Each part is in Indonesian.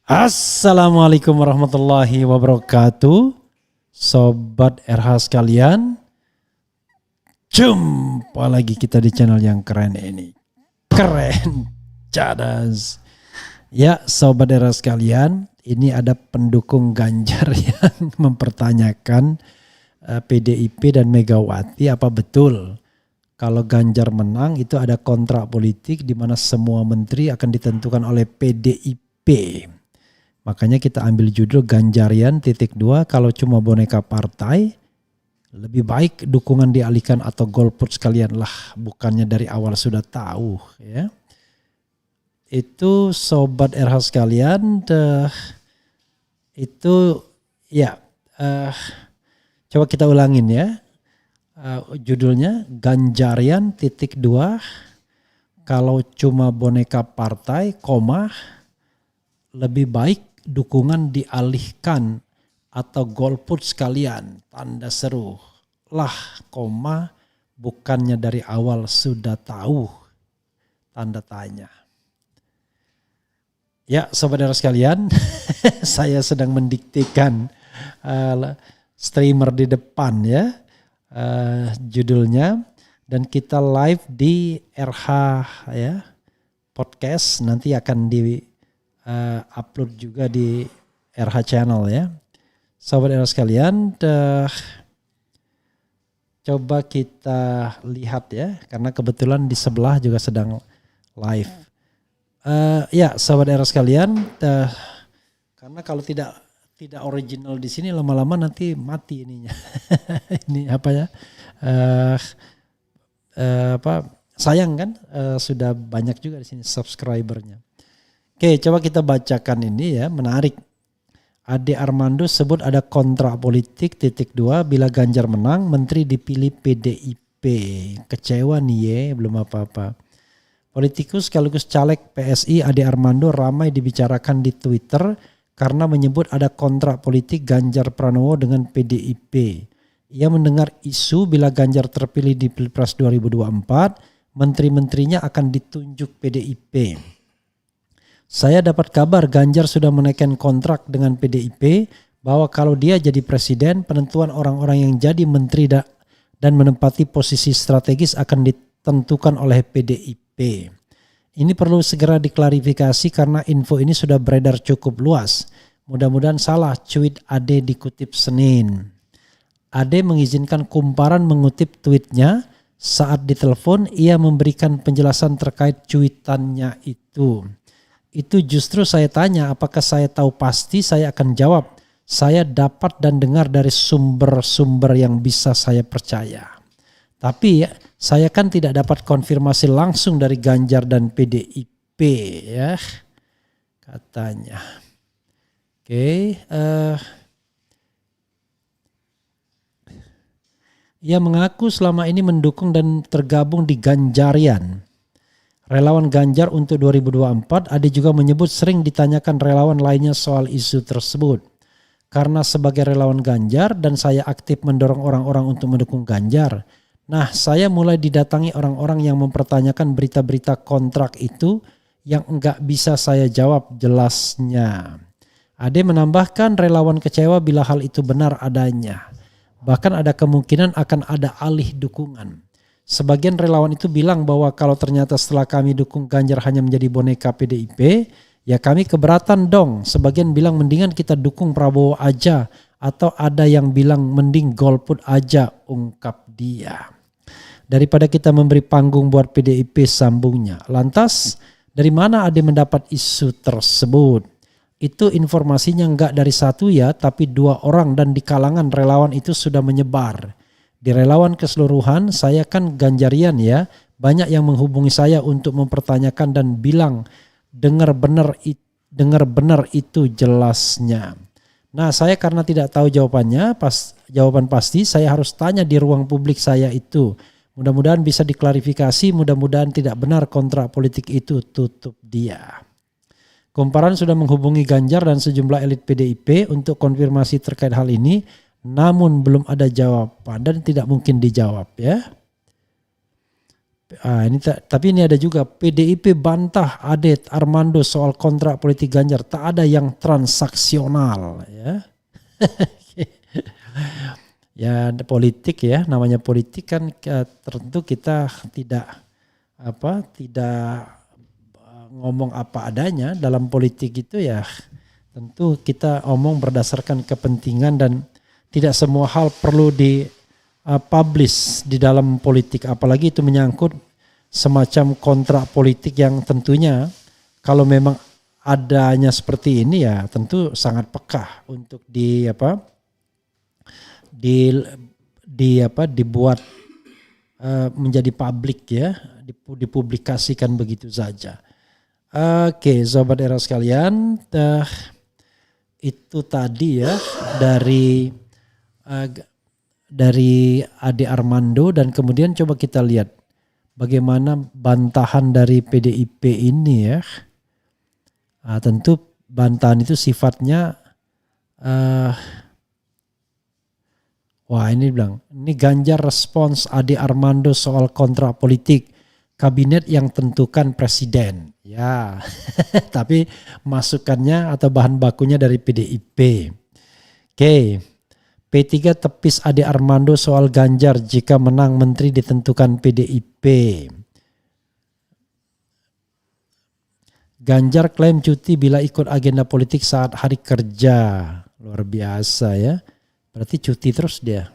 Assalamualaikum warahmatullahi wabarakatuh. Sobat RH sekalian, jumpa lagi kita di channel yang keren ini. Keren, cadas. Ya Sobat RH sekalian, ini ada pendukung Ganjar yang mempertanyakan PDIP dan Megawati, apa betul kalau Ganjar menang itu ada kontrak politik di mana semua menteri akan ditentukan oleh PDIP. Makanya kita ambil judul Ganjarian titik 2, kalau cuma boneka partai lebih baik dukungan dialihkan atau golput sekalian lah, bukannya dari awal sudah tahu ya. Itu Sobat RH sekalian, itu ya coba kita ulangin ya. Judulnya Ganjarian titik 2, kalau cuma boneka partai, koma, lebih baik dukungan dialihkan atau golput sekalian, tanda seru lah, koma, bukannya dari awal sudah tahu, tanda tanya. Ya Sobat sekalian, saya sedang mendiktikan streamer di depan ya, judulnya, dan kita live di RH ya, podcast, nanti akan di upload juga di RH channel ya. Sobat RH sekalian, coba kita lihat ya, karena kebetulan di sebelah juga sedang live. Ya Sobat RH sekalian, karena kalau tidak original di sini lama-lama nanti mati ininya. Ini apa ya? Sayang kan, sudah banyak juga di sini subscribernya. Oke, coba kita bacakan ini ya, menarik. Ade Armando sebut ada kontrak politik titik 2 bila Ganjar menang, menteri dipilih PDIP. Kecewa nih ya, belum apa-apa. Politikus sekaligus caleg PSI Ade Armando ramai dibicarakan di Twitter karena menyebut ada kontrak politik Ganjar Pranowo dengan PDIP. Ia mendengar isu bila Ganjar terpilih di Pilpres 2024, menteri-menterinya akan ditunjuk PDIP. Saya dapat kabar Ganjar sudah menaikkan kontrak dengan PDIP bahwa kalau dia jadi presiden, penentuan orang-orang yang jadi menteri dan menempati posisi strategis akan ditentukan oleh PDIP. Ini perlu segera diklarifikasi karena info ini sudah beredar cukup luas. Mudah-mudahan salah, tweet Ade dikutip Senin. Ade mengizinkan Kumparan mengutip tweetnya. Saat ditelepon, ia memberikan penjelasan terkait cuitannya itu. Itu justru saya tanya, apakah saya tahu pasti? Saya akan jawab, saya dapat dan dengar dari sumber-sumber yang bisa saya percaya. Tapi saya kan tidak dapat konfirmasi langsung dari Ganjar dan PDIP ya, katanya. Oke, ia mengaku selama ini mendukung dan tergabung di Ganjarian. Relawan Ganjar untuk 2024, Ade juga menyebut sering ditanyakan relawan lainnya soal isu tersebut. Karena sebagai relawan Ganjar dan saya aktif mendorong orang-orang untuk mendukung Ganjar. Nah, saya mulai didatangi orang-orang yang mempertanyakan berita-berita kontrak itu yang enggak bisa saya jawab jelasnya. Ade menambahkan relawan kecewa bila hal itu benar adanya. Bahkan ada kemungkinan akan ada alih dukungan. Sebagian relawan itu bilang bahwa kalau ternyata setelah kami dukung Ganjar hanya menjadi boneka PDIP, ya kami keberatan dong. Sebagian bilang mendingan kita dukung Prabowo aja, atau ada yang bilang mending golput aja, ungkap dia. Daripada kita memberi panggung buat PDIP, sambungnya. Lantas dari mana Ade mendapat isu tersebut? Itu informasinya enggak dari satu ya, tapi 2 orang dan di kalangan relawan itu sudah menyebar. Di relawan keseluruhan, saya kan Ganjarian ya, banyak yang menghubungi saya untuk mempertanyakan dan bilang dengar benar itu jelasnya. Nah, saya karena tidak tahu jawaban pasti, saya harus tanya di ruang publik saya itu. Mudah-mudahan bisa diklarifikasi, mudah-mudahan tidak benar kontrak politik itu, tutup dia. Kumparan sudah menghubungi Ganjar dan sejumlah elit PDIP untuk konfirmasi terkait hal ini, namun belum ada jawaban dan tidak mungkin dijawab ya. Tapi ini ada juga PDIP bantah Adet Armando soal kontrak politik Ganjar, tak ada yang transaksional ya. Ya politik ya, namanya politik kan tentu kita tidak ngomong apa adanya dalam politik itu ya. Tentu kita omong berdasarkan kepentingan dan tidak semua hal perlu publish di dalam politik, apalagi itu menyangkut semacam kontrak politik yang tentunya kalau memang adanya seperti ini ya tentu sangat peka untuk dibuat menjadi publik ya, dipublikasikan begitu saja. Oke, sobat era sekalian, itu tadi ya dari Ade Armando, dan kemudian coba kita lihat bagaimana bantahan dari PDIP ini ya. Tentu bantahan itu sifatnya ini bilang, ini Ganjar respons Ade Armando soal kontrak politik kabinet yang tentukan presiden. Ya, tapi masukannya atau bahan bakunya dari PDIP. Oke, P3 tepis Ade Armando soal Ganjar jika menang menteri ditentukan PDIP. Ganjar klaim cuti bila ikut agenda politik saat hari kerja. Luar biasa ya. Berarti cuti terus dia.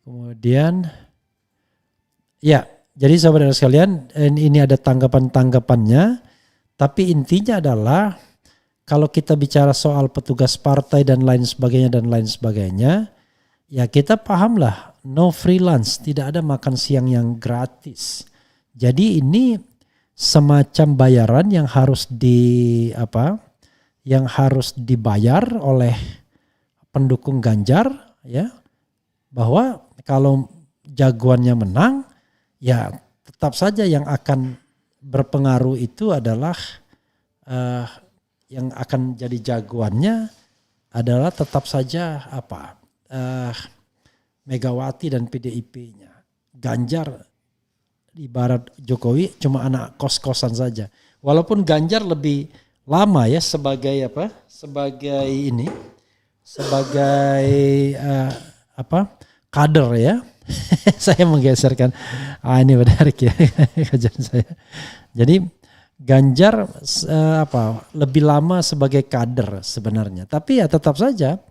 Kemudian ya, jadi saudara sekalian, ini ada tanggapan-tanggapannya, tapi intinya adalah kalau kita bicara soal petugas partai dan lain sebagainya, ya kita pahamlah no freelance, tidak ada makan siang yang gratis. Jadi ini semacam bayaran yang harus dibayar oleh pendukung Ganjar ya, bahwa kalau jagoannya menang, ya tetap saja yang akan berpengaruh itu adalah yang akan jadi jagoannya adalah tetap saja Megawati dan PDIP-nya. Ganjar ibarat Jokowi cuma anak kos-kosan saja. Walaupun Ganjar lebih lama ya sebagai kader ya. Saya menggeserkan. Ini menarik ya kajian saya. Jadi Ganjar lebih lama sebagai kader sebenarnya. Tapi ya tetap saja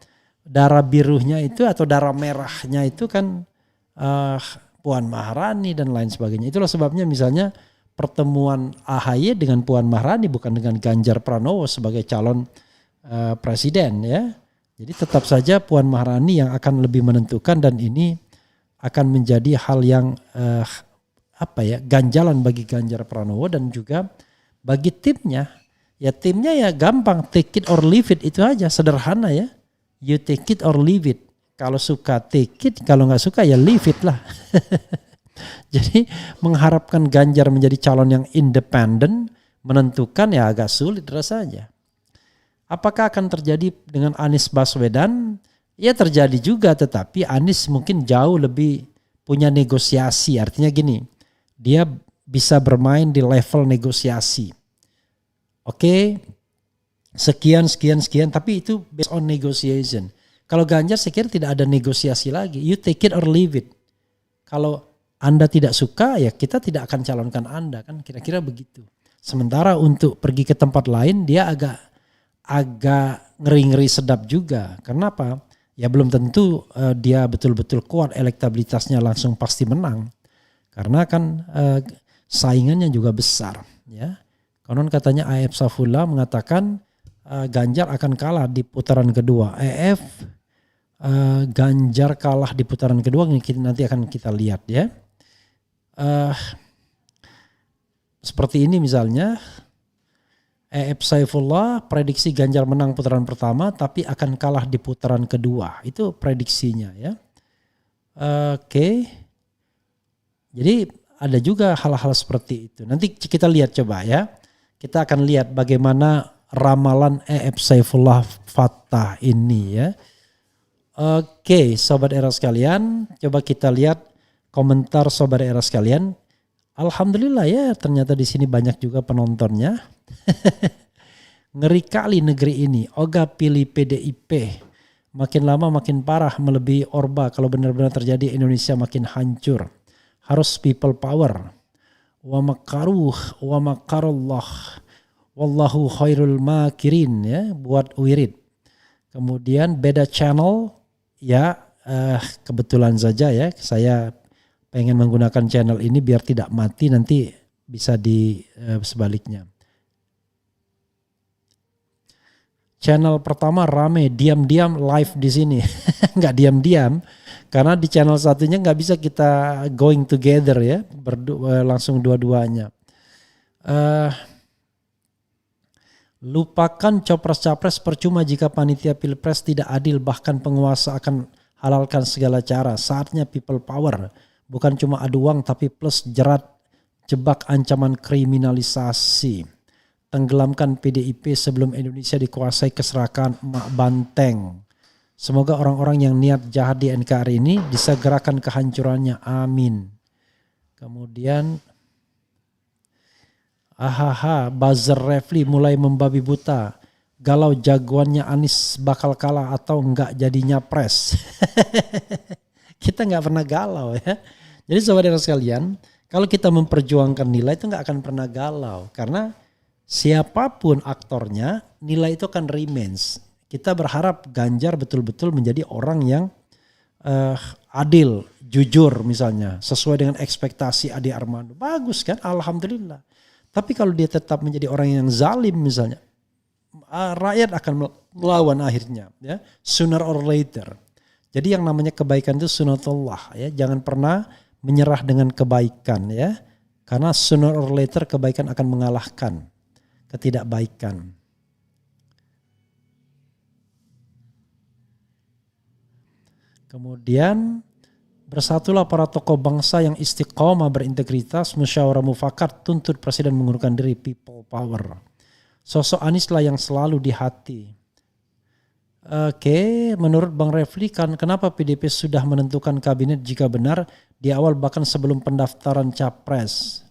darah birunya itu atau darah merahnya itu kan Puan Maharani dan lain sebagainya. Itulah sebabnya misalnya pertemuan AHY dengan Puan Maharani bukan dengan Ganjar Pranowo sebagai calon presiden ya. Jadi tetap saja Puan Maharani yang akan lebih menentukan, dan ini akan menjadi hal yang ganjalan bagi Ganjar Pranowo dan juga bagi timnya. Ya timnya ya gampang, take it or leave it, itu aja, sederhana ya. You take it or leave it. Kalau suka take it, kalau nggak suka ya leave it lah. Jadi mengharapkan Ganjar menjadi calon yang independen, menentukan ya agak sulit rasanya. Apakah akan terjadi dengan Anies Baswedan? Ya terjadi juga, tetapi Anies mungkin jauh lebih punya negosiasi. Artinya gini, dia bisa bermain di level negosiasi. Oke, sekian, tapi itu based on negotiation. Kalau Ganjar saya kira tidak ada negosiasi lagi. You take it or leave it. Kalau Anda tidak suka ya kita tidak akan calonkan Anda, kan kira-kira begitu. Sementara untuk pergi ke tempat lain dia agak ngeri-ngeri sedap juga. Karena apa? Ya belum tentu dia betul-betul kuat, elektabilitasnya langsung pasti menang. Karena kan saingannya juga besar. Ya. Konon katanya AF Safullah mengatakan Ganjar akan kalah di putaran kedua. Ganjar kalah di putaran kedua, nanti akan kita lihat ya. Seperti ini misalnya. Saifullah prediksi Ganjar menang putaran pertama tapi akan kalah di putaran kedua. Itu prediksinya ya. Oke. Jadi ada juga hal-hal seperti itu. Nanti kita lihat coba ya. Kita akan lihat bagaimana ramalan Saifullah Fattah ini ya. Oke, Sobat Era sekalian, coba kita lihat komentar Sobat Era sekalian. Alhamdulillah ya, ternyata di sini banyak juga penontonnya. Ngeri kali negeri ini, Oga pilih PDIP. Makin lama makin parah, melebihi Orba. Kalau benar-benar terjadi, Indonesia makin hancur. Harus people power. Wa makaruh, wa makarullah. Wallahu khairul makirin, ya, buat Wirid. Kemudian beda channel, ya kebetulan saja ya, saya pengen menggunakan channel ini biar tidak mati, nanti bisa di sebaliknya. Channel pertama rame, diam-diam live di sini. Nggak diam-diam, karena di channel satunya nggak bisa kita going together ya, langsung dua-duanya. Lupakan capres-capres, percuma jika panitia pilpres tidak adil, bahkan penguasa akan halalkan segala cara. Saatnya people power, bukan cuma adu uang tapi plus jerat, jebak ancaman kriminalisasi. Tenggelamkan PDIP sebelum Indonesia dikuasai keserakahan emak banteng. Semoga orang-orang yang niat jahat di NKRI ini disegerakan kehancurannya, amin. Kemudian buzzer Refli mulai membabi buta. Galau jagoannya Anies bakal kalah atau enggak jadinya pres. Kita enggak pernah galau ya. Jadi saudara sekalian, kalau kita memperjuangkan nilai itu enggak akan pernah galau. Karena siapapun aktornya, nilai itu akan remains. Kita berharap Ganjar betul-betul menjadi orang yang adil, jujur misalnya. Sesuai dengan ekspektasi Ade Armando. Bagus kan, alhamdulillah. Tapi kalau dia tetap menjadi orang yang zalim misalnya, rakyat akan melawan akhirnya, ya, sooner or later. Jadi yang namanya kebaikan itu sunatullah, ya, jangan pernah menyerah dengan kebaikan, ya, karena sooner or later kebaikan akan mengalahkan ketidakbaikan. Kemudian bersatulah para tokoh bangsa yang istiqomah berintegritas, musyawarah mufakat, tuntut presiden mengundurkan diri, people power. Sosok Anies lah yang selalu di hati. Oke, menurut Bang Refli kan kenapa PDIP sudah menentukan kabinet jika benar di awal bahkan sebelum pendaftaran capres?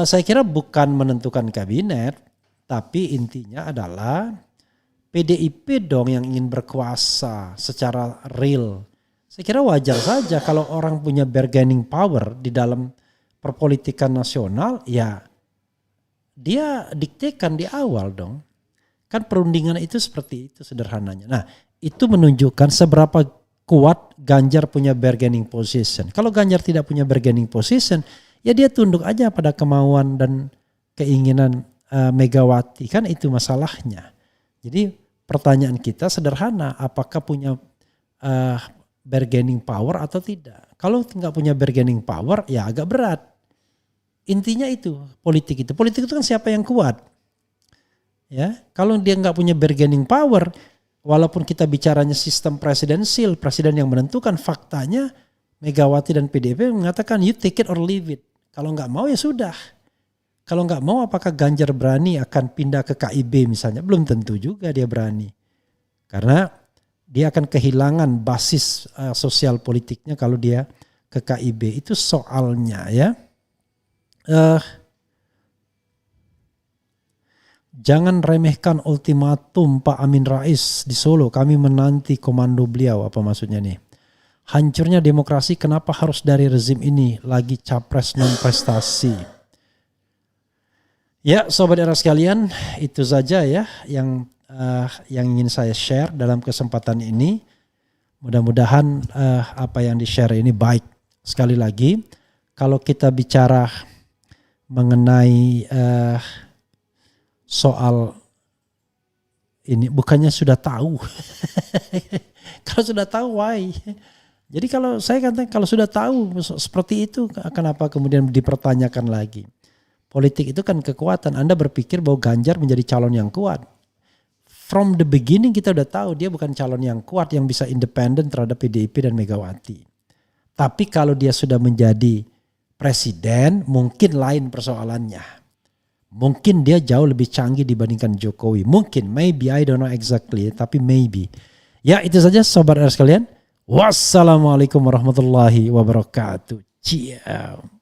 Saya kira bukan menentukan kabinet, tapi intinya adalah PDIP dong yang ingin berkuasa secara real. Saya kira wajar saja kalau orang punya bargaining power di dalam perpolitikan nasional, ya dia diktekan di awal dong. Kan perundingan itu seperti itu sederhananya. Nah, itu menunjukkan seberapa kuat Ganjar punya bargaining position. Kalau Ganjar tidak punya bargaining position, ya dia tunduk aja pada kemauan dan keinginan Megawati. Kan itu masalahnya. Jadi pertanyaan kita sederhana, apakah punya bargaining power atau tidak. Kalau nggak punya bargaining power ya agak berat. Intinya itu politik itu. Politik itu kan siapa yang kuat. Ya, kalau dia nggak punya bargaining power, walaupun kita bicaranya sistem presidensil, presiden yang menentukan, faktanya Megawati dan PDIP mengatakan you take it or leave it. Kalau nggak mau ya sudah. Kalau nggak mau apakah Ganjar berani akan pindah ke KIB misalnya? Belum tentu juga dia berani. Karena dia akan kehilangan basis sosial politiknya kalau dia ke KIB. Itu soalnya ya. Jangan remehkan ultimatum Pak Amin Rais di Solo. Kami menanti komando beliau. Apa maksudnya nih? Hancurnya demokrasi kenapa harus dari rezim ini? Lagi capres non prestasi. Ya sobat era sekalian, itu saja ya yang ingin saya share dalam kesempatan ini. Mudah-mudahan apa yang di-share ini baik. Sekali lagi, kalau kita bicara mengenai soal ini, bukannya sudah tahu. Kalau sudah tahu, why? Jadi kalau saya katakan kalau sudah tahu seperti itu, kenapa kemudian dipertanyakan lagi? Politik itu kan kekuatan. Anda berpikir bahwa Ganjar menjadi calon yang kuat. From the beginning kita udah tahu dia bukan calon yang kuat yang bisa independen terhadap PDIP dan Megawati. Tapi kalau dia sudah menjadi presiden, mungkin lain persoalannya. Mungkin dia jauh lebih canggih dibandingkan Jokowi. Mungkin, maybe, I don't know exactly, tapi maybe. Ya itu saja Sobat R sekalian. Wassalamualaikum warahmatullahi wabarakatuh. Ciao.